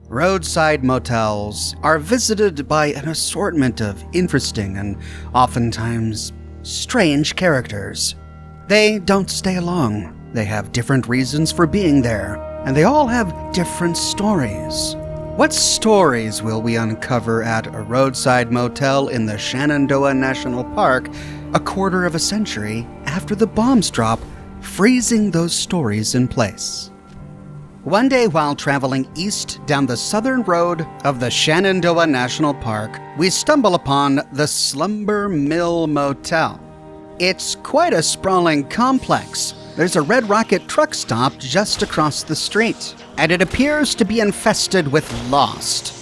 Roadside motels are visited by an assortment of interesting and oftentimes strange characters. They don't stay long. They have different reasons for being there, and they all have different stories. What stories will we uncover at a roadside motel in the Shenandoah National Park a quarter of a century after the bombs drop, freezing those stories in place? One day while traveling east down the southern road of the Shenandoah National Park, we stumble upon the Slumber Mill Motel. It's quite a sprawling complex. There's a Red Rocket truck stop just across the street, and it appears to be infested with Lost.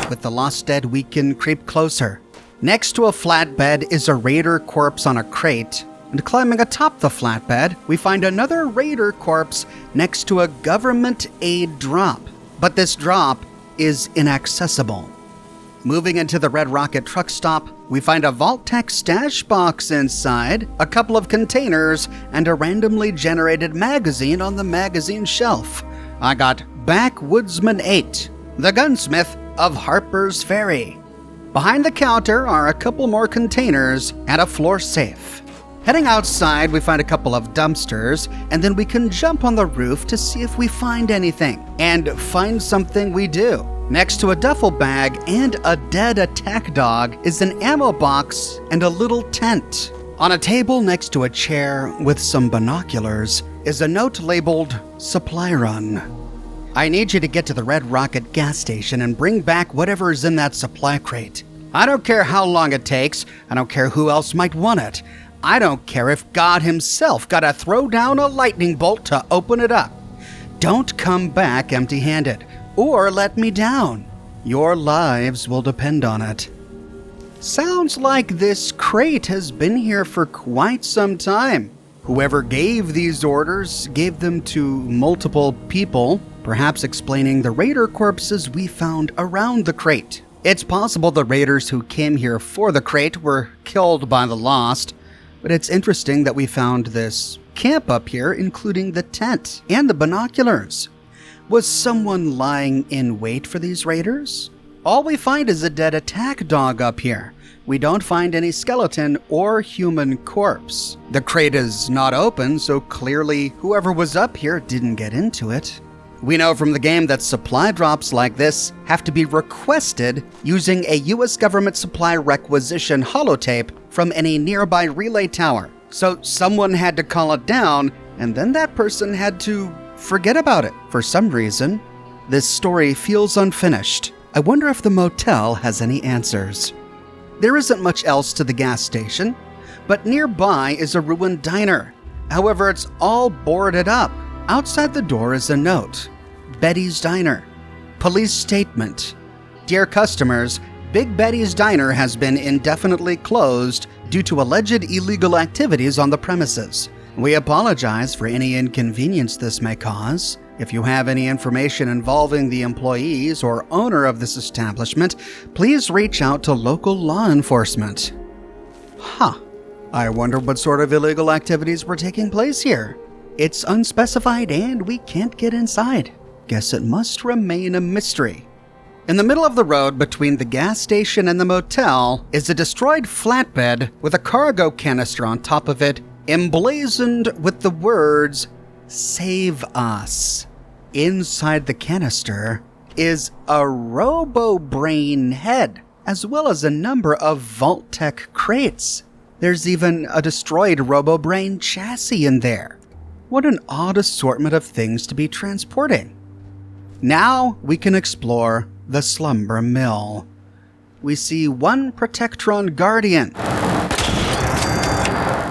With the Lost dead, we can creep closer. Next to a flatbed is a raider corpse on a crate, and climbing atop the flatbed, we find another raider corpse next to a government aid drop. But this drop is inaccessible. Moving into the Red Rocket truck stop, we find a Vault-Tec stash box inside, a couple of containers, and a randomly generated magazine on the magazine shelf. I got Backwoodsman 8, the gunsmith of Harper's Ferry. Behind the counter are a couple more containers and a floor safe. Heading outside, we find a couple of dumpsters, and then we can jump on the roof to see if we find anything. And find something we do. Next to a duffel bag and a dead attack dog is an ammo box and a little tent. On a table next to a chair with some binoculars is a note labeled "Supply Run." I need you to get to the Red Rocket gas station and bring back whatever's in that supply crate. I don't care how long it takes. I don't care who else might want it. I don't care if God himself got to throw down a lightning bolt to open it up. Don't come back empty-handed, or let me down. Your lives will depend on it. Sounds like this crate has been here for quite some time. Whoever gave these orders gave them to multiple people, perhaps explaining the raider corpses we found around the crate. It's possible the raiders who came here for the crate were killed by the Lost, but it's interesting that we found this camp up here, including the tent and the binoculars. Was someone lying in wait for these raiders? All we find is a dead attack dog up here. We don't find any skeleton or human corpse. The crate is not open, so clearly whoever was up here didn't get into it. We know from the game that supply drops like this have to be requested using a U.S. government supply requisition holotape from any nearby relay tower. So someone had to call it down, and then that person had to forget about it for some reason. This story feels unfinished. I wonder if the motel has any answers. There isn't much else to the gas station, but nearby is a ruined diner. However, it's all boarded up. Outside the door is a note. Betty's Diner. Police statement. Dear customers, Big Betty's Diner has been indefinitely closed due to alleged illegal activities on the premises. We apologize for any inconvenience this may cause. If you have any information involving the employees or owner of this establishment, please reach out to local law enforcement. I wonder what sort of illegal activities were taking place here. It's unspecified and we can't get inside. Guess it must remain a mystery. In the middle of the road between the gas station and the motel is a destroyed flatbed with a cargo canister on top of it, emblazoned with the words, "Save Us." Inside the canister is a Robo-Brain head, as well as a number of Vault-Tec crates. There's even a destroyed Robo-Brain chassis in there. What an odd assortment of things to be transporting. Now we can explore the Slumber Mill. We see one Protectron Guardian.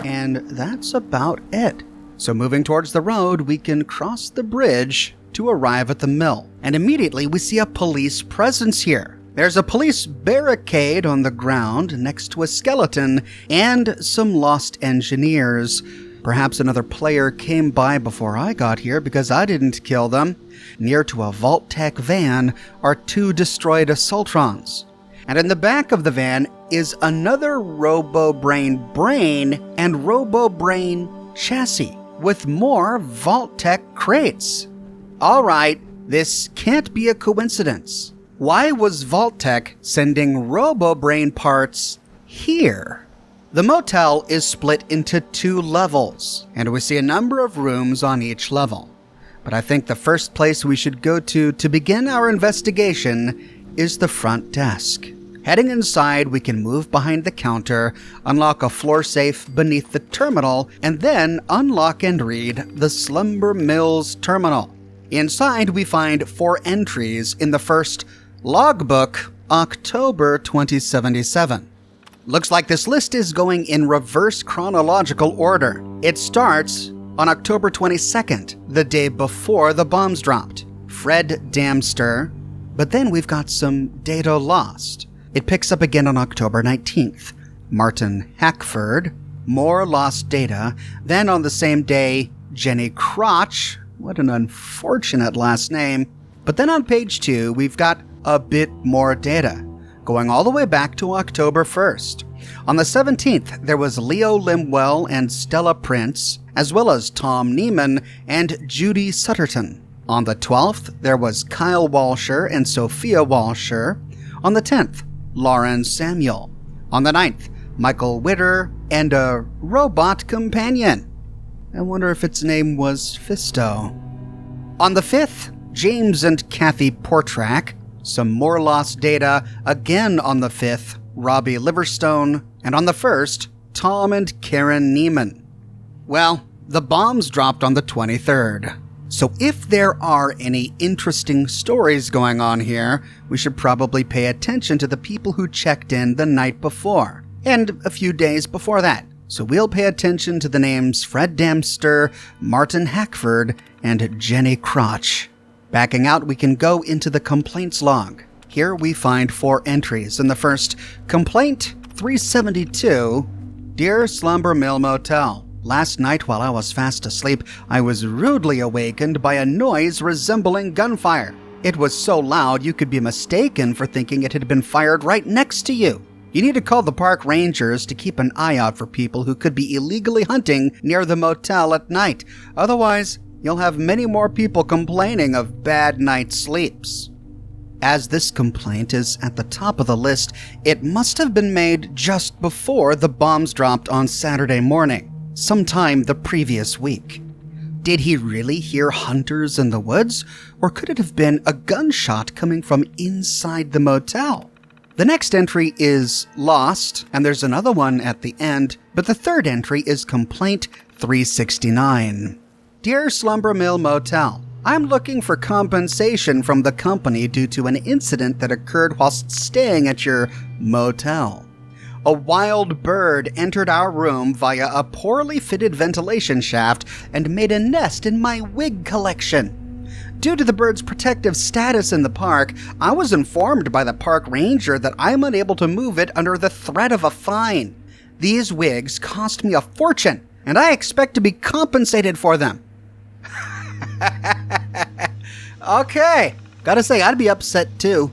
And that's about it. So moving towards the road, we can cross the bridge to arrive at the mill. And immediately we see a police presence here. There's a police barricade on the ground next to a skeleton and some lost engineers. Perhaps another player came by before I got here because I didn't kill them. Near to a Vault-Tec van are two destroyed Assaultrons. And in the back of the van is another Robo-Brain brain and Robo-Brain chassis with more Vault-Tec crates. Alright, this can't be a coincidence. Why was Vault-Tec sending RoboBrain parts here? The motel is split into 2 levels, and we see a number of rooms on each level. But I think the first place we should go to begin our investigation is the front desk. Heading inside, we can move behind the counter, unlock a floor safe beneath the terminal, and then unlock and read the Slumber Mills terminal. Inside, we find 4 entries in the first logbook, October 2077. Looks like this list is going in reverse chronological order. It starts on October 22nd, the day before the bombs dropped. Fred Damster, but then we've got some data lost. It picks up again on October 19th. Martin Hackford, more lost data. Then on the same day, Jenny Crotch. What an unfortunate last name. But then on page 2, we've got a bit more data, going all the way back to October 1st. On the 17th, there was Leo Limwell and Stella Prince, as well as Tom Neiman and Judy Sutterton. On the 12th, there was Kyle Walsher and Sophia Walsher. On the 10th, Lauren Samuel. On the 9th, Michael Witter and a robot companion. I wonder if its name was Fisto. On the 5th, James and Kathy Portrack. Some more lost data, again on the 5th, Robbie Liverstone. And on the 1st, Tom and Karen Neiman. Well, the bombs dropped on the 23rd. So if there are any interesting stories going on here, we should probably pay attention to the people who checked in the night before, and a few days before that. So we'll pay attention to the names Fred Damster, Martin Hackford, and Jenny Crotch. Backing out, we can go into the complaints log. Here we find 4 entries. In the first, Complaint 372, Dear Slumber Mill Motel. Last night while I was fast asleep, I was rudely awakened by a noise resembling gunfire. It was so loud you could be mistaken for thinking it had been fired right next to you. You need to call the park rangers to keep an eye out for people who could be illegally hunting near the motel at night. Otherwise, you'll have many more people complaining of bad night sleeps. As this complaint is at the top of the list, it must have been made just before the bombs dropped on Saturday morning, sometime the previous week. Did he really hear hunters in the woods, or could it have been a gunshot coming from inside the motel? The next entry is lost, and there's another one at the end, but the third entry is Complaint 369. Dear Slumber Mill Motel, I'm looking for compensation from the company due to an incident that occurred whilst staying at your motel. A wild bird entered our room via a poorly fitted ventilation shaft and made a nest in my wig collection. Due to the bird's protective status in the park, I was informed by the park ranger that I'm unable to move it under the threat of a fine. These wigs cost me a fortune, and I expect to be compensated for them. Okay, gotta say, I'd be upset too.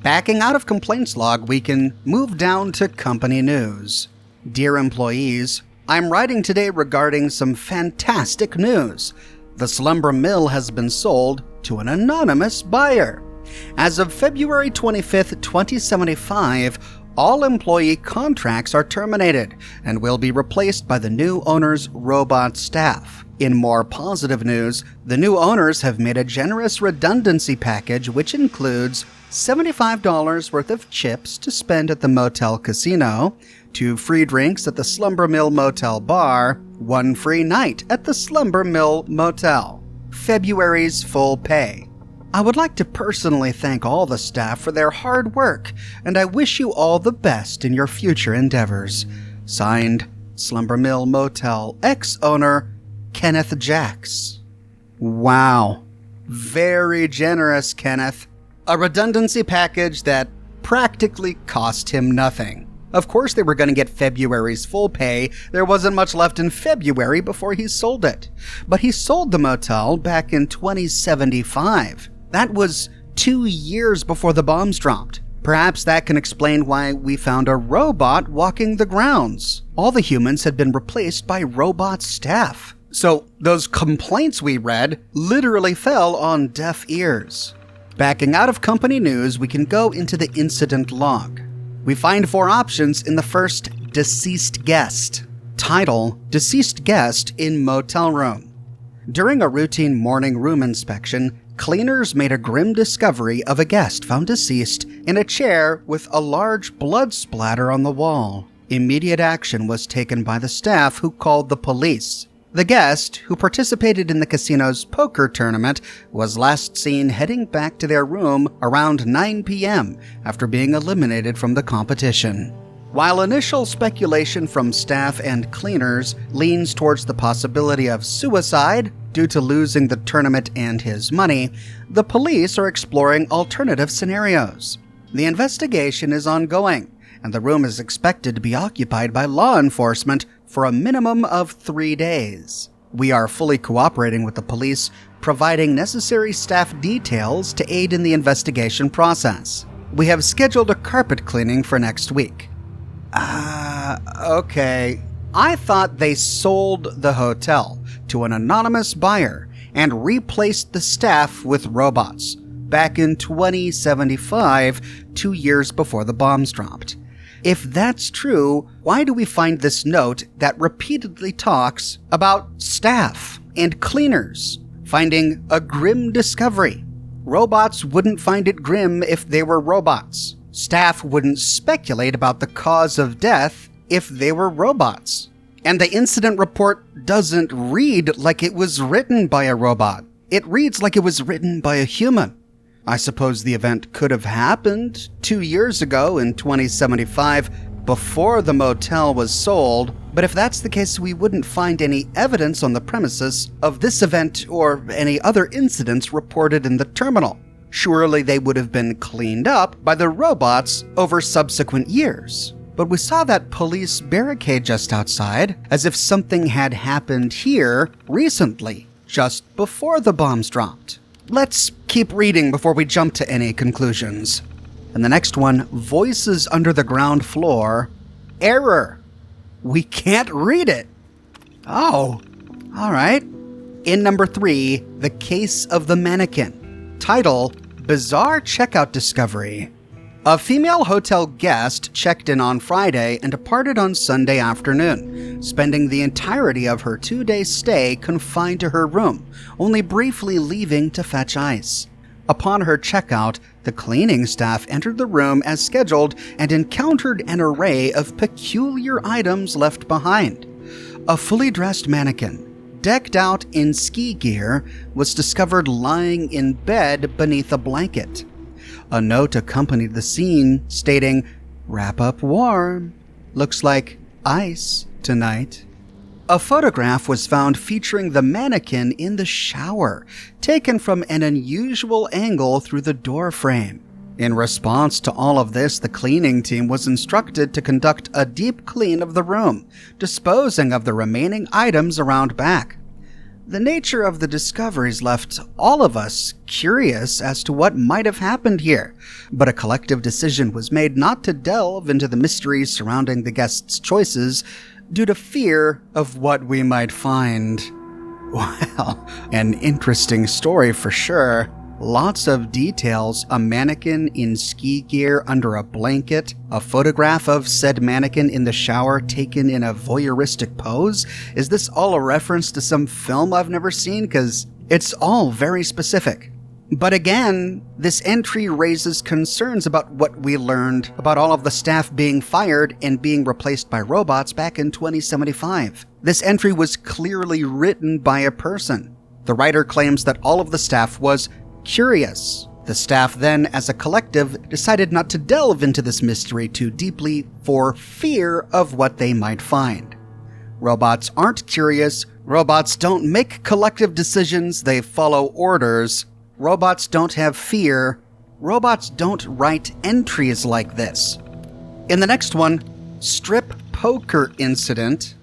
Backing out of complaints log, we can move down to company news. Dear employees, I'm writing today regarding some fantastic news. The Slumber Mill has been sold to an anonymous buyer. As of February 25th, 2075, all employee contracts are terminated and will be replaced by the new owner's robot staff. In more positive news, the new owners have made a generous redundancy package which includes $75 worth of chips to spend at the motel casino, 2 free drinks at the Slumber Mill Motel bar, 1 free night at the Slumber Mill Motel. February's full pay. I would like to personally thank all the staff for their hard work, and I wish you all the best in your future endeavors. Signed, Slumber Mill Motel ex-owner, Kenneth Jacks. Wow. Very generous, Kenneth. A redundancy package that practically cost him nothing. Of course they were going to get February's full pay. There wasn't much left in February before he sold it. But he sold the motel back in 2075. That was 2 years before the bombs dropped. Perhaps that can explain why we found a robot walking the grounds. All the humans had been replaced by robot staff. So those complaints we read literally fell on deaf ears. Backing out of company news, we can go into the incident log. We find 4 options in the first, deceased guest. Title, deceased guest in motel room. During a routine morning room inspection, cleaners made a grim discovery of a guest found deceased in a chair with a large blood splatter on the wall. Immediate action was taken by the staff, who called the police. The guest, who participated in the casino's poker tournament, was last seen heading back to their room around 9 p.m. after being eliminated from the competition. While initial speculation from staff and cleaners leans towards the possibility of suicide due to losing the tournament and his money, the police are exploring alternative scenarios. The investigation is ongoing, and the room is expected to be occupied by law enforcement for a minimum of 3 days. We are fully cooperating with the police, providing necessary staff details to aid in the investigation process. We have scheduled a carpet cleaning for next week. Okay. I thought they sold the hotel to an anonymous buyer and replaced the staff with robots back in 2075, 2 years before the bombs dropped. If that's true, why do we find this note that repeatedly talks about staff and cleaners finding a grim discovery? Robots wouldn't find it grim if they were robots. Staff wouldn't speculate about the cause of death if they were robots. And the incident report doesn't read like it was written by a robot. It reads like it was written by a human. I suppose the event could have happened 2 years ago in 2075 before the motel was sold, but if that's the case, we wouldn't find any evidence on the premises of this event or any other incidents reported in the terminal. Surely they would have been cleaned up by the robots over subsequent years. But we saw that police barricade just outside, as if something had happened here recently, just before the bombs dropped. Let's keep reading before we jump to any conclusions. And the next one, voices under the ground floor. Error. We can't read it. Oh, all right. In number 3, the case of the mannequin. Title, bizarre checkout discovery. A female hotel guest checked in on Friday and departed on Sunday afternoon, spending the entirety of her 2-day stay confined to her room, only briefly leaving to fetch ice. Upon her checkout, the cleaning staff entered the room as scheduled and encountered an array of peculiar items left behind. A fully dressed mannequin, decked out in ski gear, was discovered lying in bed beneath a blanket. A note accompanied the scene stating, "Wrap up warm. Looks like ice tonight." A photograph was found featuring the mannequin in the shower, taken from an unusual angle through the door frame. In response to all of this, the cleaning team was instructed to conduct a deep clean of the room, disposing of the remaining items around back. The nature of the discoveries left all of us curious as to what might have happened here, but a collective decision was made not to delve into the mysteries surrounding the guests' choices due to fear of what we might find. Well, an interesting story for sure. Lots of details, a mannequin in ski gear under a blanket, a photograph of said mannequin in the shower taken in a voyeuristic pose. Is this all a reference to some film I've never seen? Because it's all very specific. But again, this entry raises concerns about what we learned about all of the staff being fired and being replaced by robots back in 2075. This entry was clearly written by a person. The writer claims that all of the staff was curious. The staff then, as a collective, decided not to delve into this mystery too deeply for fear of what they might find. Robots aren't curious. Robots don't make collective decisions. They follow orders. Robots don't have fear. Robots don't write entries like this. In the next one, strip poker incident.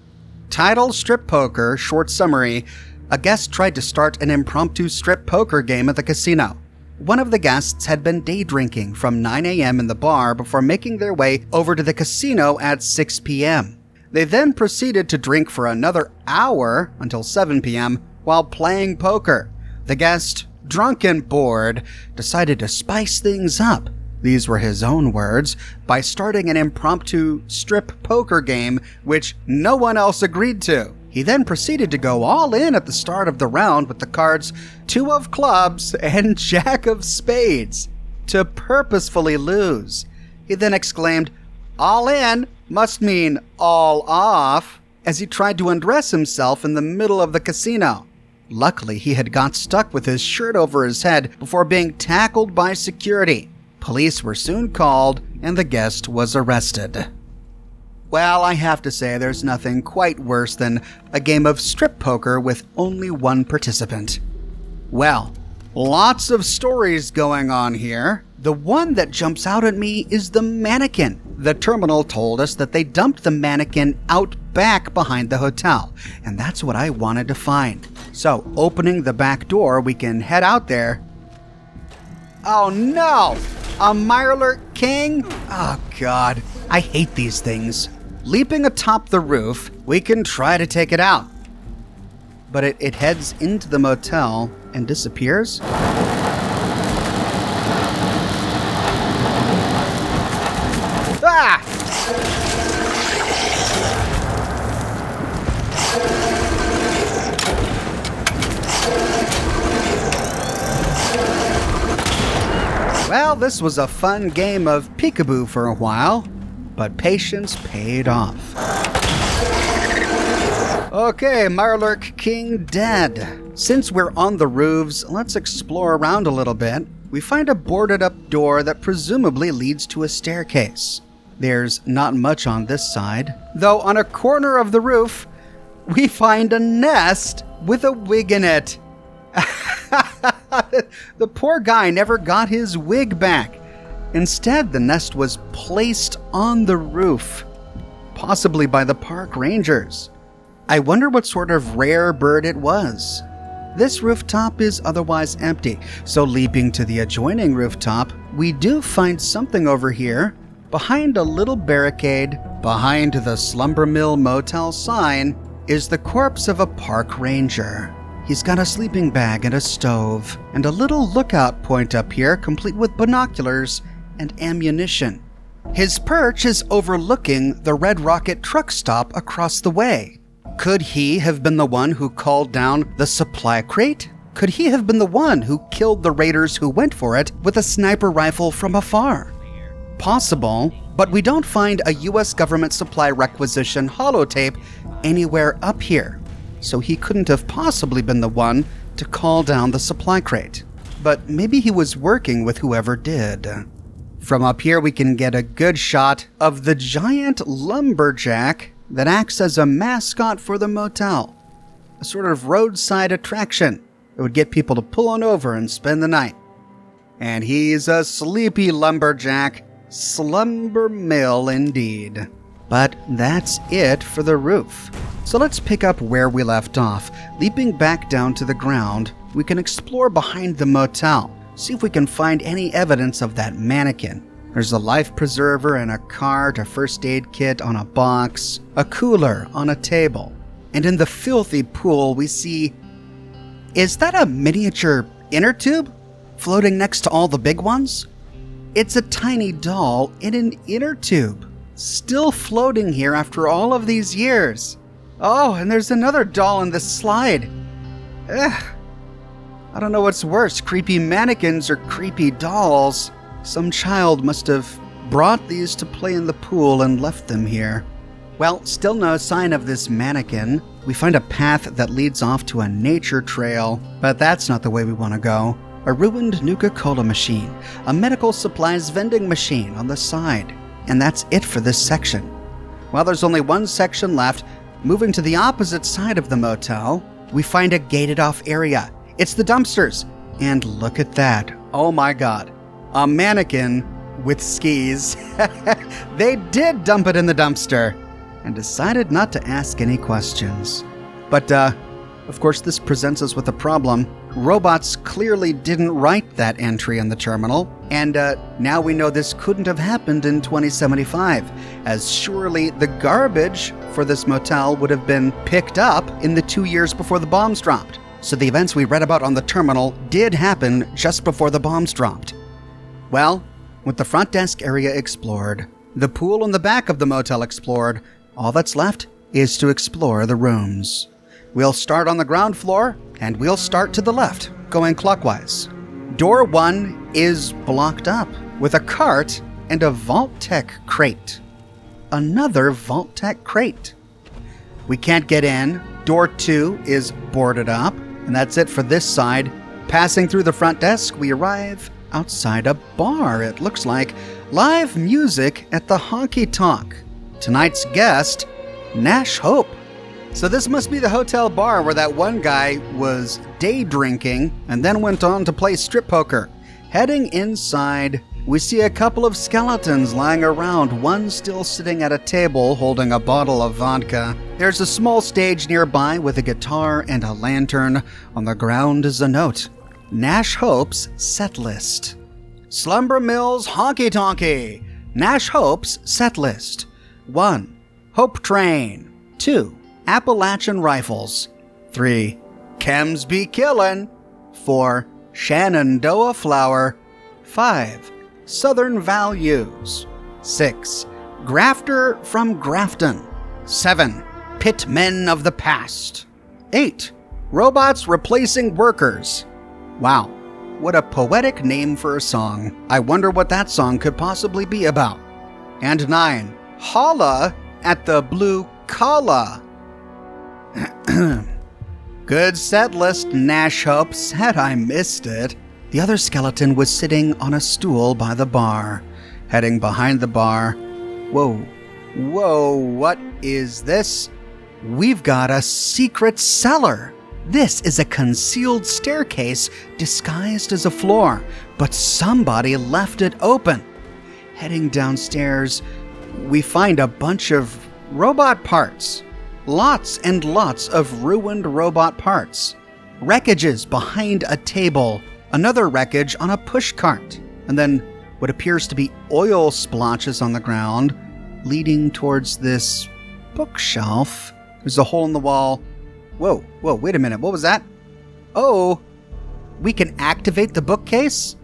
Title, strip poker, short summary. A guest tried to start an impromptu strip poker game at the casino. One of the guests had been day drinking from 9 a.m. in the bar before making their way over to the casino at 6 p.m. They then proceeded to drink for another hour until 7 p.m. while playing poker. The guest, drunk and bored, decided to spice things up. These were his own words, by starting an impromptu strip poker game which no one else agreed to. He then proceeded to go all in at the start of the round with the cards 2 of clubs and Jack of spades to purposefully lose. He then exclaimed, "All in must mean all off," as he tried to undress himself in the middle of the casino. Luckily, he had got stuck with his shirt over his head before being tackled by security. Police were soon called, and the guest was arrested. Well, I have to say there's nothing quite worse than a game of strip poker with only one participant. Well, lots of stories going on here. The one that jumps out at me is the mannequin. The terminal told us that they dumped the mannequin out back behind the hotel, and that's what I wanted to find. So, opening the back door, we can head out there. Oh no! A Mirelurk King? Oh god, I hate these things. Leaping atop the roof, we can try to take it out. But it heads into the motel and disappears. Ah! Well, this was a fun game of peekaboo for a while, but patience paid off. Okay, Mirelurk King dead. Since we're on the roofs, let's explore around a little bit. We find a boarded up door that presumably leads to a staircase. There's not much on this side, though on a corner of the roof, we find a nest with a wig in it. The poor guy never got his wig back. Instead, the nest was placed on the roof, possibly by the park rangers. I wonder what sort of rare bird it was. This rooftop is otherwise empty, so leaping to the adjoining rooftop, we do find something over here. Behind a little barricade, behind the Slumber Mill Motel sign, is the corpse of a park ranger. He's got a sleeping bag and a stove, and a little lookout point up here complete with binoculars and ammunition. His perch is overlooking the Red Rocket truck stop across the way. Could he have been the one who called down the supply crate? Could he have been the one who killed the raiders who went for it with a sniper rifle from afar? Possible, but we don't find a US government supply requisition holotape anywhere up here, so he couldn't have possibly been the one to call down the supply crate. But maybe he was working with whoever did. From up here we can get a good shot of the giant lumberjack that acts as a mascot for the motel, a sort of roadside attraction that would get people to pull on over and spend the night. And he's a sleepy lumberjack, Slumber Mill indeed. But that's it for the roof. So let's pick up where we left off. Leaping back down to the ground, we can explore behind the motel, see if we can find any evidence of that mannequin. There's a life preserver and a cart, a first aid kit on a box, a cooler on a table. And in the filthy pool we see... Is that a miniature inner tube floating next to all the big ones? It's a tiny doll in an inner tube, still floating here after all of these years. Oh, and there's another doll in this slide. Ugh. I don't know what's worse, creepy mannequins or creepy dolls. Some child must have brought these to play in the pool and left them here. Well, still no sign of this mannequin. We find a path that leads off to a nature trail, but that's not the way we want to go. A ruined Nuka-Cola machine, a medical supplies vending machine on the side, and that's it for this section. Well, there's only one section left. Moving to the opposite side of the motel, we find a gated off area. It's the dumpsters, and look at that. Oh my god. A mannequin with skis. They did dump it in the dumpster and decided not to ask any questions. But, of course, this presents us with a problem. Robots clearly didn't write that entry in the terminal, and now we know this couldn't have happened in 2075, as surely the garbage for this motel would have been picked up in the 2 years before the bombs dropped. So the events we read about on the terminal did happen just before the bombs dropped. Well, with the front desk area explored, the pool in the back of the motel explored, all that's left is to explore the rooms. We'll start on the ground floor, and we'll start to the left, going clockwise. Door 1 is blocked up with a cart and a Vault-Tec crate. Another Vault-Tec crate. We can't get in. Door 2 is boarded up, and that's it for this side. Passing through the front desk, we arrive outside a bar, it looks like. Live music at the Honky Tonk. Tonight's guest, Nash Hope. So this must be the hotel bar where that one guy was day drinking and then went on to play strip poker. Heading inside, we see a couple of skeletons lying around, one still sitting at a table holding a bottle of vodka. There's a small stage nearby with a guitar and a lantern. On the ground is a note. Nash Hope's set list. Slumber Mill's Honky Tonky. Nash Hope's set list. 1. Hope Train. 2. Appalachian Rifles. 3. Chems Be Killin'. 4. Shenandoah Flower. 5. Southern Values. 6. Grafter from Grafton. 7. Pitmen of the Past. 8. Robots Replacing Workers. Wow, what a poetic name for a song. I wonder what that song could possibly be about. And 9. Holla at the Blue Collar. Good set list, Nash Hope. Said I missed it. The other skeleton was sitting on a stool by the bar. Heading behind the bar. Whoa, what is this? We've got a secret cellar. This is a concealed staircase disguised as a floor, but somebody left it open. Heading downstairs, we find a bunch of robot parts. Lots and lots of ruined robot parts. Wreckages behind a table, another wreckage on a pushcart, and then what appears to be oil splotches on the ground, leading towards this bookshelf. There's a hole in the wall. Whoa, wait a minute, what was that? Oh, we can activate the bookcase?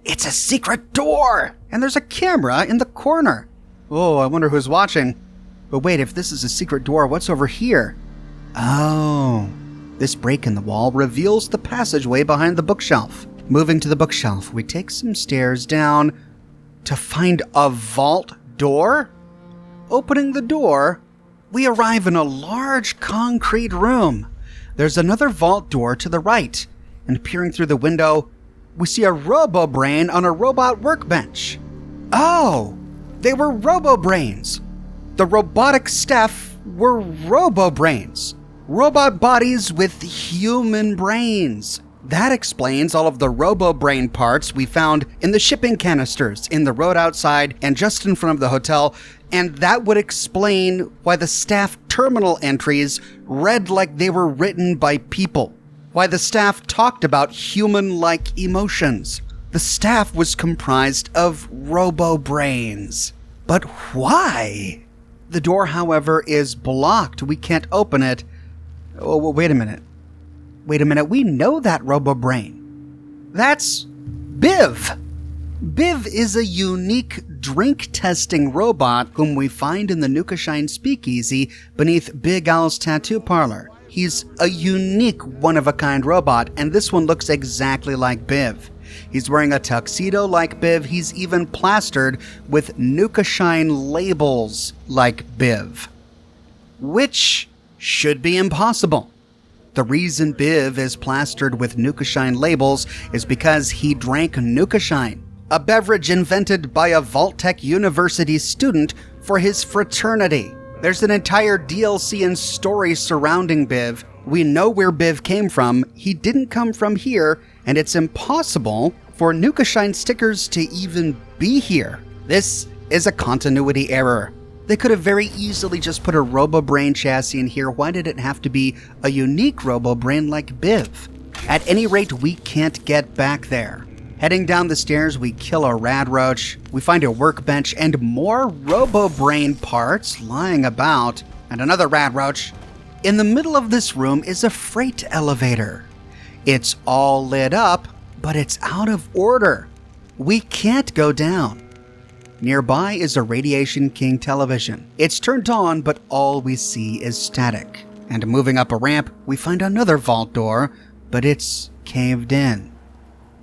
It's a secret door! And there's a camera in the corner. Oh, I wonder who's watching. But wait, if this is a secret door, what's over here? Oh, this break in the wall reveals the passageway behind the bookshelf. Moving to the bookshelf, we take some stairs down to find a vault door. Opening the door, we arrive in a large concrete room. There's another vault door to the right, and peering through the window, we see a robo-brain on a robot workbench. Oh, they were robo-brains. The robotic staff were robo-brains. Robot bodies with human brains. That explains all of the robo-brain parts we found in the shipping canisters in the road outside and just in front of the hotel, and that would explain why the staff terminal entries read like they were written by people, why the staff talked about human-like emotions. The staff was comprised of robo-brains. But why? The door, however, is blocked. We can't open it. Oh, wait a minute. We know that robo-brain. That's Biv. Biv is a unique drink-testing robot whom we find in the Nukashine Speakeasy beneath Big Al's tattoo parlor. He's a unique one-of-a-kind robot, and this one looks exactly like Biv. He's wearing a tuxedo like Biv. He's even plastered with Nukashine labels like Biv, which should be impossible. The reason Biv is plastered with Nukashine labels is because he drank Nukashine, a beverage invented by a Vault-Tec University student for his fraternity. There's an entire DLC and story surrounding Biv. We know where Biv came from. He didn't come from here, and it's impossible for Nukashine stickers to even be here. This is a continuity error. They could have very easily just put a RoboBrain chassis in here. Why did it have to be a unique RoboBrain like Biv? At any rate, we can't get back there. Heading down the stairs, we kill a rad roach. We find a workbench and more RoboBrain parts lying about, and another rad roach. In the middle of this room is a freight elevator. It's all lit up, but it's out of order. We can't go down. Nearby is a Radiation King television. It's turned on, but all we see is static. And moving up a ramp, we find another vault door, but it's caved in.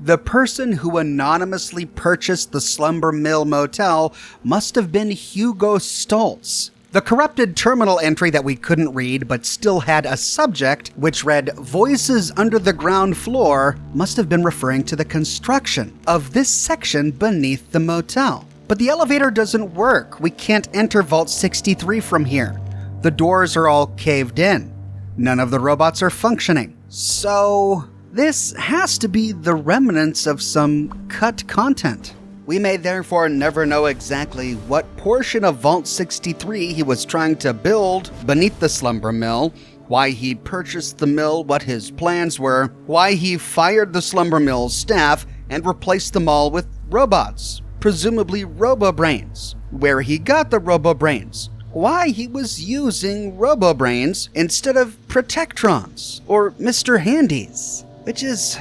The person who anonymously purchased the Slumber Mill Motel must have been Hugo Stoltz. The corrupted terminal entry that we couldn't read but still had a subject which read "Voices under the ground floor" must have been referring to the construction of this section beneath the motel. But the elevator doesn't work. We can't enter Vault 63 from here. The doors are all caved in. None of the robots are functioning. So this has to be the remnants of some cut content. We may therefore never know exactly what portion of Vault 63 he was trying to build beneath the Slumber Mill, why he purchased the mill, what his plans were, why he fired the Slumber Mill's staff and replaced them all with robots, presumably RoboBrains, where he got the RoboBrains, why he was using RoboBrains instead of Protectrons or Mr. Handys, which is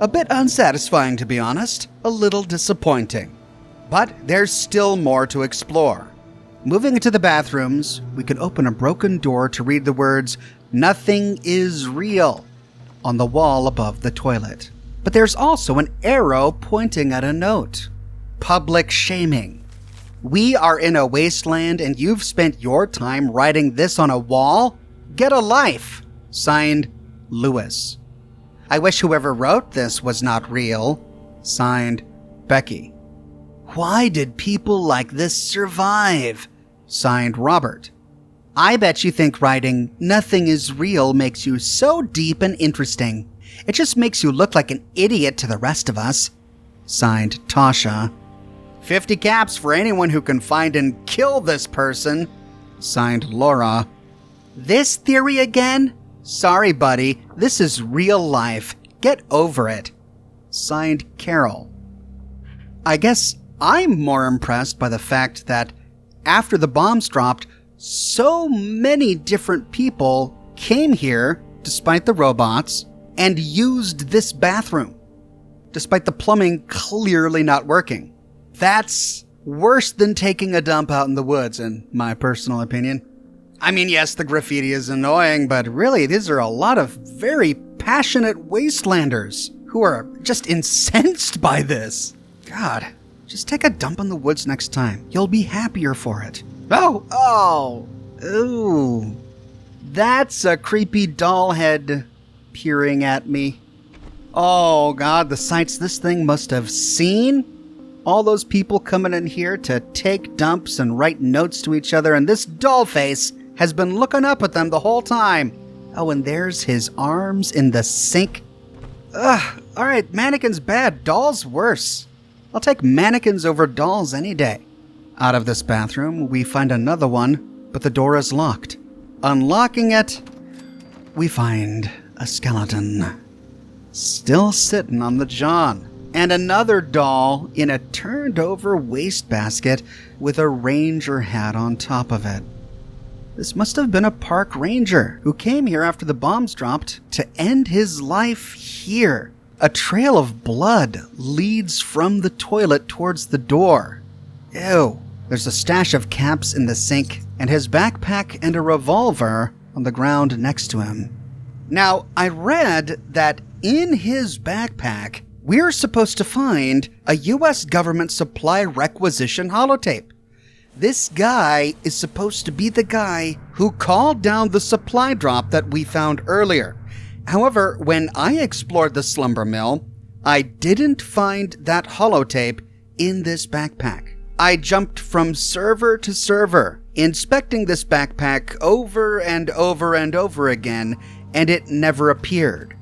a bit unsatisfying, to be honest, a little disappointing. But there's still more to explore. Moving into the bathrooms, we can open a broken door to read the words, "Nothing is real," on the wall above the toilet. But there's also an arrow pointing at a note. Public shaming. We are in a wasteland and you've spent your time writing this on a wall? Get a life. Signed, Lewis. I wish whoever wrote this was not real. Signed, Becky. Why did people like this survive? Signed, Robert. I bet you think writing "nothing is real" makes you so deep and interesting. It just makes you look like an idiot to the rest of us. Signed, Tasha. 50 caps for anyone who can find and kill this person. Signed, Laura. This theory again? Sorry, buddy. This is real life. Get over it. Signed, Carol. I guess I'm more impressed by the fact that after the bombs dropped, so many different people came here, despite the robots, and used this bathroom, despite the plumbing clearly not working. That's worse than taking a dump out in the woods, in my personal opinion. I mean, yes, the graffiti is annoying, but really, these are a lot of very passionate wastelanders who are just incensed by this. God, just take a dump in the woods next time. You'll be happier for it. Ooh. That's a creepy doll head peering at me. Oh, God, the sights this thing must have seen. All those people coming in here to take dumps and write notes to each other, and this doll face has been looking up at them the whole time. Oh, and there's his arms in the sink. Ugh, alright, mannequins bad, dolls worse. I'll take mannequins over dolls any day. Out of this bathroom, we find another one, but the door is locked. Unlocking it, we find a skeleton. Still sitting on the john. And another doll in a turned-over wastebasket with a ranger hat on top of it. This must have been a park ranger who came here after the bombs dropped to end his life here. A trail of blood leads from the toilet towards the door. Ew. There's a stash of caps in the sink and his backpack and a revolver on the ground next to him. Now, I read that in his backpack, we're supposed to find a U.S. government supply requisition holotape. This guy is supposed to be the guy who called down the supply drop that we found earlier. However, when I explored the Slumber Mill, I didn't find that holotape in this backpack. I jumped from server to server, inspecting this backpack over and over and over again, and it never appeared.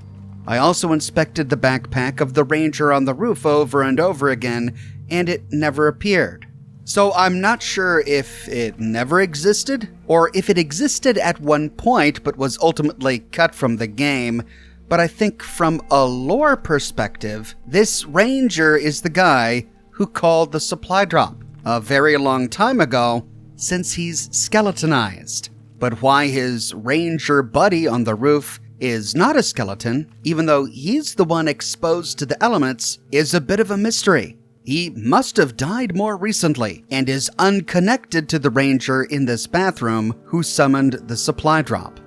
I also inspected the backpack of the ranger on the roof over and over again, and it never appeared. So I'm not sure if it never existed, or if it existed at one point but was ultimately cut from the game, but I think from a lore perspective, this ranger is the guy who called the supply drop a very long time ago, since he's skeletonized. But why his ranger buddy on the roof is not a skeleton, even though he's the one exposed to the elements, is a bit of a mystery. He must have died more recently and is unconnected to the ranger in this bathroom who summoned the supply drop.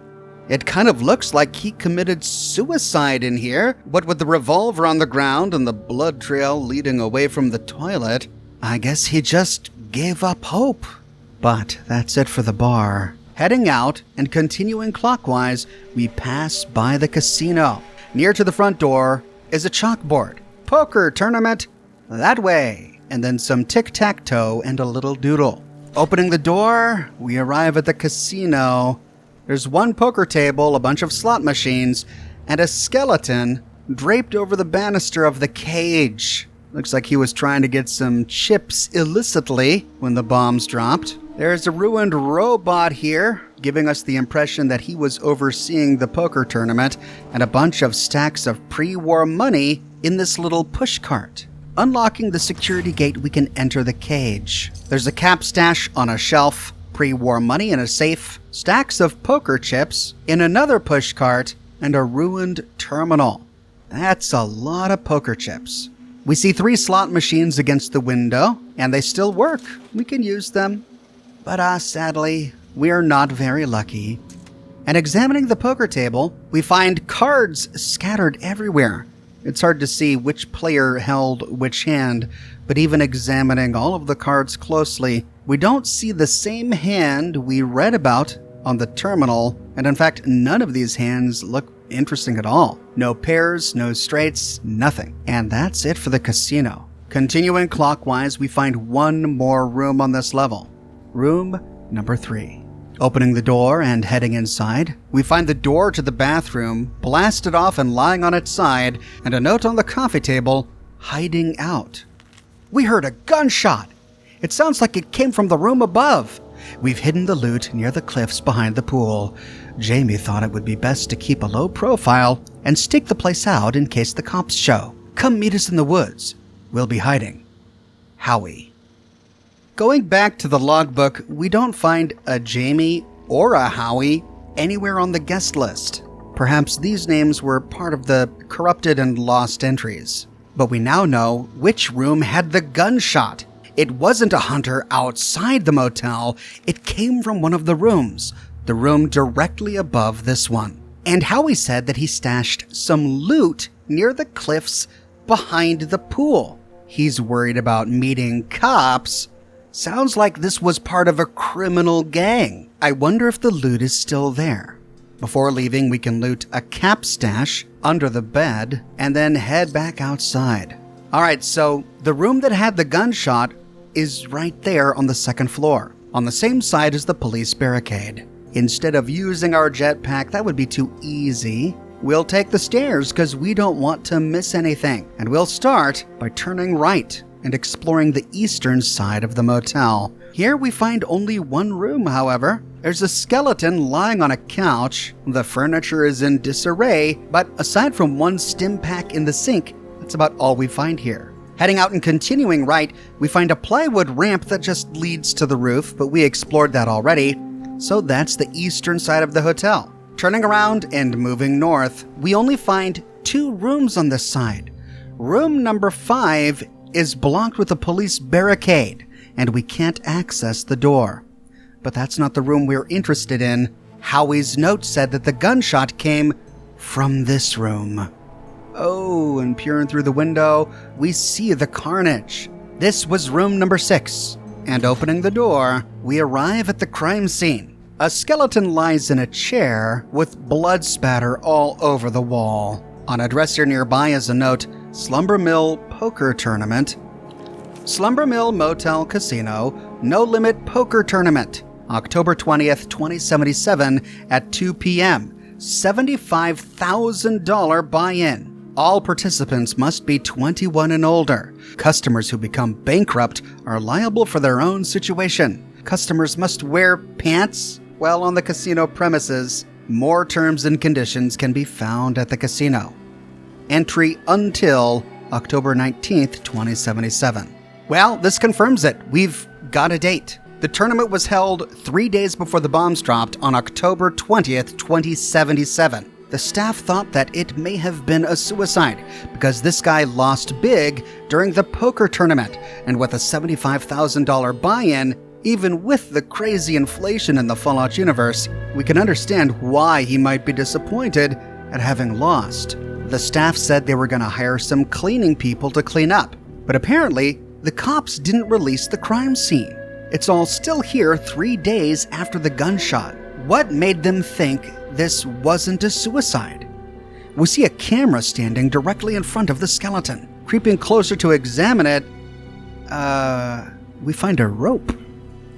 It kind of looks like he committed suicide in here, what with the revolver on the ground and the blood trail leading away from the toilet. I guess he just gave up hope. But that's it for the bar. Heading out and continuing clockwise, we pass by the casino. Near to the front door is a chalkboard. Poker tournament that way, and then some tic-tac-toe and a little doodle. Opening the door, we arrive at the casino. There's one poker table, a bunch of slot machines, and a skeleton draped over the banister of the cage. Looks like he was trying to get some chips illicitly when the bombs dropped. There's a ruined robot here, giving us the impression that he was overseeing the poker tournament, and a bunch of stacks of pre-war money in this little pushcart. Unlocking the security gate, we can enter the cage. There's a cap stash on a shelf, pre-war money in a safe, stacks of poker chips in another pushcart, and a ruined terminal. That's a lot of poker chips. We see 3 slot machines against the window, and they still work. We can use them. But sadly, we're not very lucky. And examining the poker table, we find cards scattered everywhere. It's hard to see which player held which hand, but even examining all of the cards closely, we don't see the same hand we read about on the terminal, and in fact, none of these hands look interesting at all. No pairs, no straights, nothing. And that's it for the casino. Continuing clockwise, we find one more room on this level. Room number 3. Opening the door and heading inside, we find the door to the bathroom blasted off and lying on its side, and a note on the coffee table, hiding out. We heard a gunshot! It sounds like it came from the room above. We've hidden the loot near the cliffs behind the pool. Jamie thought it would be best to keep a low profile and stake the place out in case the cops show. Come meet us in the woods. We'll be hiding. Howie. Going back to the logbook, we don't find a Jamie or a Howie anywhere on the guest list. Perhaps these names were part of the corrupted and lost entries. But we now know which room had the gunshot. It wasn't a hunter outside the motel. It came from one of the rooms, the room directly above this one. And Howie said that he stashed some loot near the cliffs behind the pool. He's worried about meeting cops. Sounds like this was part of a criminal gang. I wonder if the loot is still there. Before leaving, we can loot a cap stash under the bed and then head back outside. Alright, so the room that had the gunshot is right there on the second floor, on the same side as the police barricade. Instead of using our jetpack, that would be too easy. We'll take the stairs because we don't want to miss anything. And we'll start by turning right and exploring the eastern side of the motel. Here we find only one room, however. There's a skeleton lying on a couch. The furniture is in disarray, but aside from one stim pack in the sink, that's about all we find here. Heading out and continuing right, we find a plywood ramp that just leads to the roof, but we explored that already. So that's the eastern side of the hotel. Turning around and moving north, we only find 2 rooms on this side. Room number 5 is blocked with a police barricade, and we can't access the door. But that's not the room we're interested in. Howie's note said that the gunshot came from this room. Oh, and peering through the window, we see the carnage. This was room number 6, and opening the door, we arrive at the crime scene. A skeleton lies in a chair with blood spatter all over the wall. On a dresser nearby is a note, Slumber Mill Poker Tournament. Slumber Mill Motel Casino, No Limit Poker Tournament, October 20th, 2077 at 2 p.m. $75,000 buy-in. All participants must be 21 and older. Customers who become bankrupt are liable for their own situation. Customers must wear pants while on the casino premises. More terms and conditions can be found at the casino. Entry until October 19th, 2077. Well, this confirms it. We've got a date. The tournament was held 3 days before the bombs dropped on October 20th, 2077. The staff thought that it may have been a suicide because this guy lost big during the poker tournament, and with a $75,000 buy-in, even with the crazy inflation in the Fallout universe, we can understand why he might be disappointed at having lost. The staff said they were going to hire some cleaning people to clean up, but apparently the cops didn't release the crime scene. It's all still here 3 days after the gunshot. What made them think this wasn't a suicide? We see a camera standing directly in front of the skeleton. Creeping closer to examine it, we find a rope.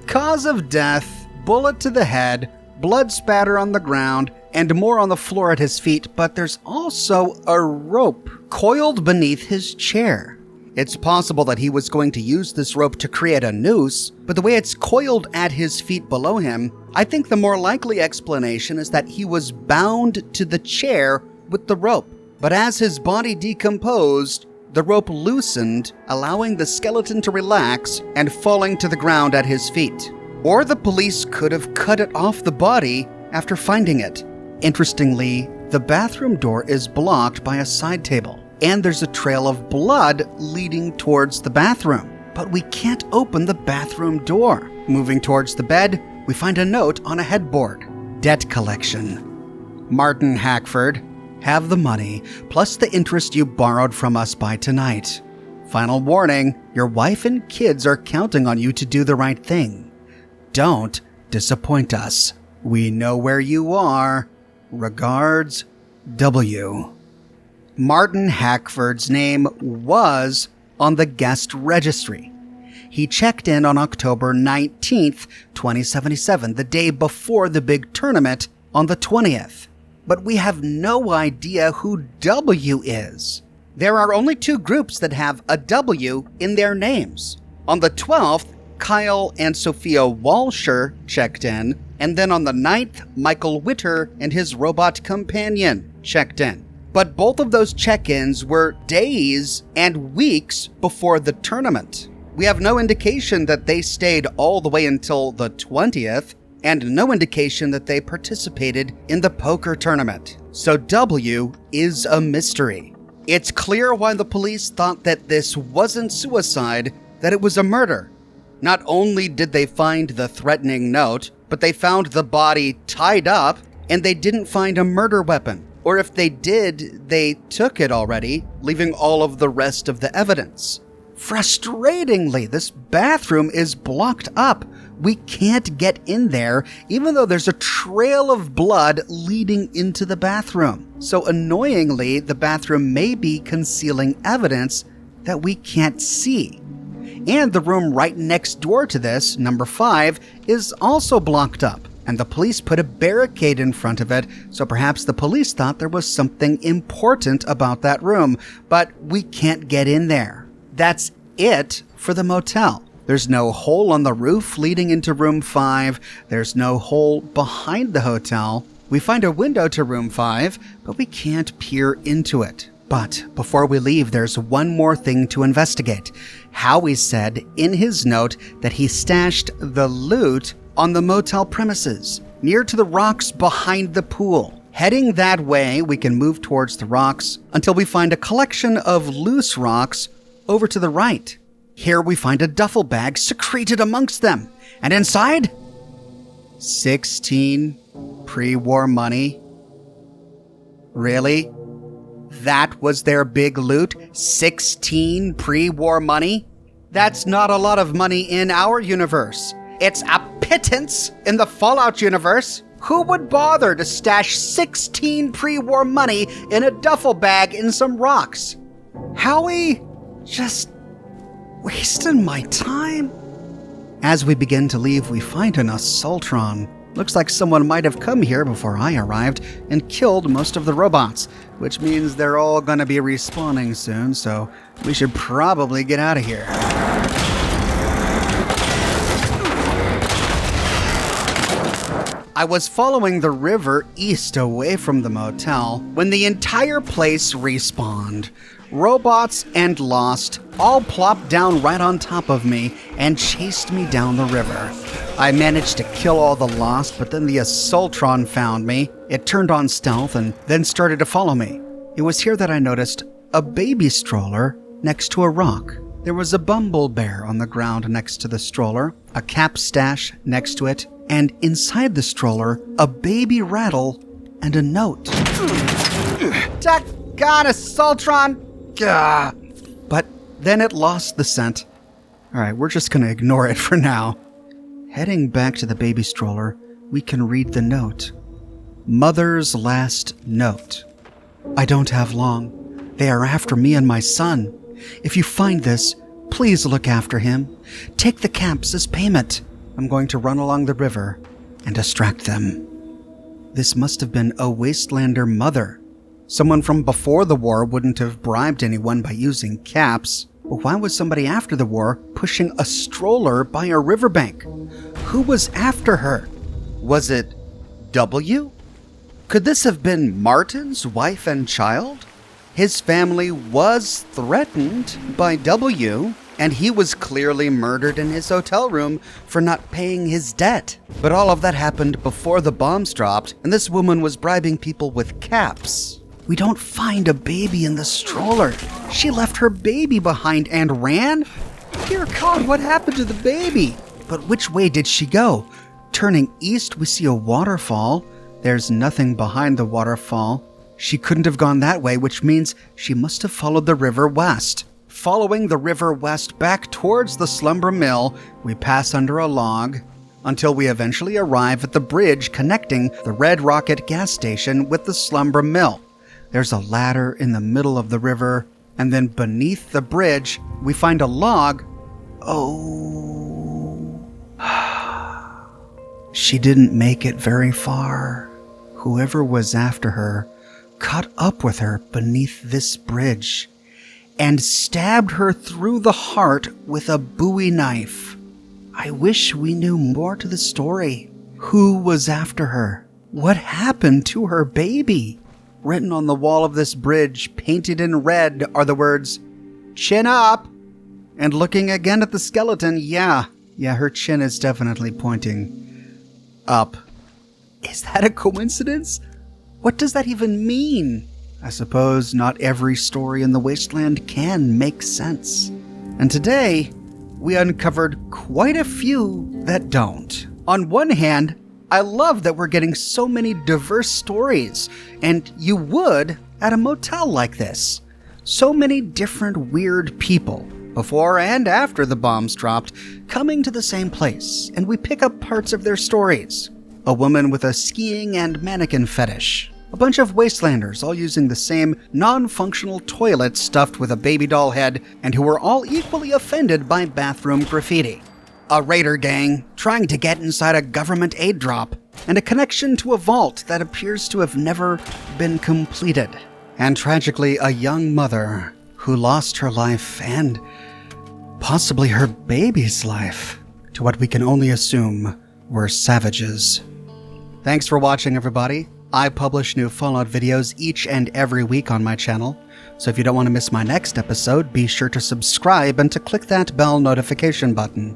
Cause of death, bullet to the head, blood spatter on the ground, and more on the floor at his feet, but there's also a rope coiled beneath his chair. It's possible that he was going to use this rope to create a noose, but the way it's coiled at his feet below him, I think the more likely explanation is that he was bound to the chair with the rope. But as his body decomposed, the rope loosened, allowing the skeleton to relax and falling to the ground at his feet. Or the police could have cut it off the body after finding it. Interestingly, the bathroom door is blocked by a side table, and there's a trail of blood leading towards the bathroom. But we can't open the bathroom door. Moving towards the bed, we find a note on a headboard. Debt collection. Martin Hackford, have the money, plus the interest you borrowed from us by tonight. Final warning, your wife and kids are counting on you to do the right thing. Don't disappoint us. We know where you are. Regards, W. Martin Hackford's name was on the guest registry. He checked in on October 19th, 2077, the day before the big tournament on the 20th. But we have no idea who W is. There are only 2 groups that have a W in their names. On the 12th, Kyle and Sophia Walsher checked in, and then on the 9th, Michael Witter and his robot companion checked in. But both of those check-ins were days and weeks before the tournament. We have no indication that they stayed all the way until the 20th, and no indication that they participated in the poker tournament. So W is a mystery. It's clear why the police thought that this wasn't suicide, that it was a murder. Not only did they find the threatening note, but they found the body tied up, and they didn't find a murder weapon. Or if they did, they took it already, leaving all of the rest of the evidence. Frustratingly, this bathroom is blocked up. We can't get in there, even though there's a trail of blood leading into the bathroom. So annoyingly, the bathroom may be concealing evidence that we can't see. And the room right next door to this, number 5, is also blocked up, and the police put a barricade in front of it, so perhaps the police thought there was something important about that room, but we can't get in there. That's it for the motel. There's no hole on the roof leading into room 5. There's no hole behind the hotel. We find a window to room 5, but we can't peer into it. But before we leave, there's one more thing to investigate. Howie said in his note that he stashed the loot on the motel premises, near to the rocks behind the pool. Heading that way, we can move towards the rocks until we find a collection of loose rocks over to the right. Here we find a duffel bag secreted amongst them, and inside, 16 pre-war money. Really? That was their big loot? 16 pre-war money? That's not a lot of money in our universe. It's a pittance in the Fallout universe. Who would bother to stash 16 pre-war money in a duffel bag in some rocks? Howie just wasting my time. As we begin to leave, we find an assaultron Looks like someone might have come here before I arrived and killed most of the robots, which means they're all gonna be respawning soon, so we should probably get out of here. I was following the river east away from the motel when the entire place respawned. Robots and Lost all plopped down right on top of me and chased me down the river. I managed to kill all the Lost, but then the Assaultron found me. It turned on stealth and then started to follow me. It was here that I noticed a baby stroller next to a rock. There was a bumble bear on the ground next to the stroller, a cap stash next to it, and inside the stroller, a baby rattle and a note. God, Assaultron! Gah. But then it lost the scent. Alright, we're just gonna ignore it for now. Heading back to the baby stroller, we can read the note. Mother's last note. I don't have long. They are after me and my son. If you find this, please look after him. Take the caps as payment. I'm going to run along the river and distract them. This must have been a wastelander mother. Someone from before the war wouldn't have bribed anyone by using caps. But why was somebody after the war pushing a stroller by a riverbank? Who was after her? Was it W? Could this have been Martin's wife and child? His family was threatened by W, and he was clearly murdered in his hotel room for not paying his debt. But all of that happened before the bombs dropped, and this woman was bribing people with caps. We don't find a baby in the stroller. She left her baby behind and ran? Dear God, what happened to the baby? But which way did she go? Turning east, we see a waterfall. There's nothing behind the waterfall. She couldn't have gone that way, which means she must have followed the river west. Following the river west back towards the Slumber Mill, we pass under a log until we eventually arrive at the bridge connecting the Red Rocket gas station with the Slumber Mill. There's a ladder in the middle of the river, and then beneath the bridge, we find a log. Oh. She didn't make it very far. Whoever was after her caught up with her beneath this bridge and stabbed her through the heart with a Bowie knife. I wish we knew more to the story. Who was after her? What happened to her baby? Written on the wall of this bridge, painted in red, are the words, "Chin up!" And looking again at the skeleton, yeah, her chin is definitely pointing up. Is that a coincidence? What does that even mean? I suppose not every story in the wasteland can make sense. And today, we uncovered quite a few that don't. On one hand, I love that we're getting so many diverse stories, and you would at a motel like this. So many different weird people, before and after the bombs dropped, coming to the same place, and we pick up parts of their stories. A woman with a skiing and mannequin fetish. A bunch of wastelanders all using the same non-functional toilet stuffed with a baby doll head, and who were all equally offended by bathroom graffiti. A raider gang trying to get inside a government aid drop, and a connection to a vault that appears to have never been completed. And tragically, a young mother who lost her life and possibly her baby's life to what we can only assume were savages. Thanks for watching, everybody. I publish new Fallout videos each and every week on my channel, so if you don't want to miss my next episode, be sure to subscribe and to click that bell notification button.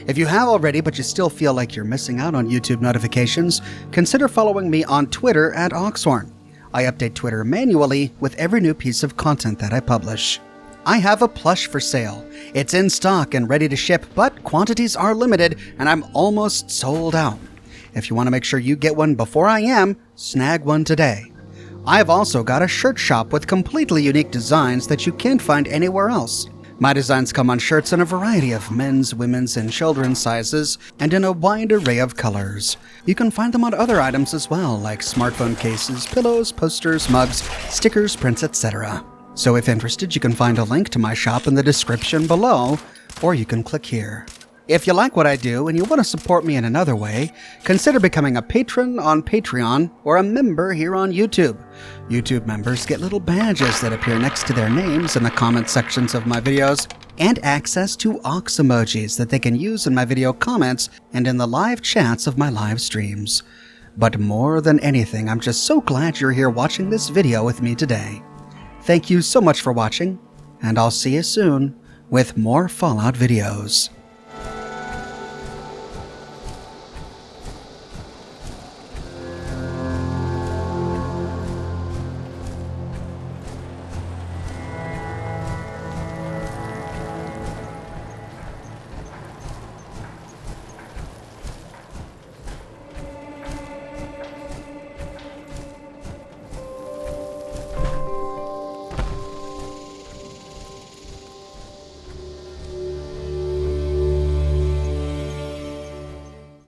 If you have already, but you still feel like you're missing out on YouTube notifications, consider following me on Twitter at Oxhorn. I update Twitter manually with every new piece of content that I publish. I have a plush for sale. It's in stock and ready to ship, but quantities are limited, and I'm almost sold out. If you want to make sure you get one before I am, snag one today. I've also got a shirt shop with completely unique designs that you can't find anywhere else. My designs come on shirts in a variety of men's, women's, and children's sizes, and in a wide array of colors. You can find them on other items as well, like smartphone cases, pillows, posters, mugs, stickers, prints, etc. So if interested, you can find a link to my shop in the description below, or you can click here. If you like what I do and you want to support me in another way, consider becoming a patron on Patreon or a member here on YouTube. YouTube members get little badges that appear next to their names in the comment sections of my videos, and access to ox emojis that they can use in my video comments and in the live chats of my live streams. But more than anything, I'm just so glad you're here watching this video with me today. Thank you so much for watching, and I'll see you soon with more Fallout videos.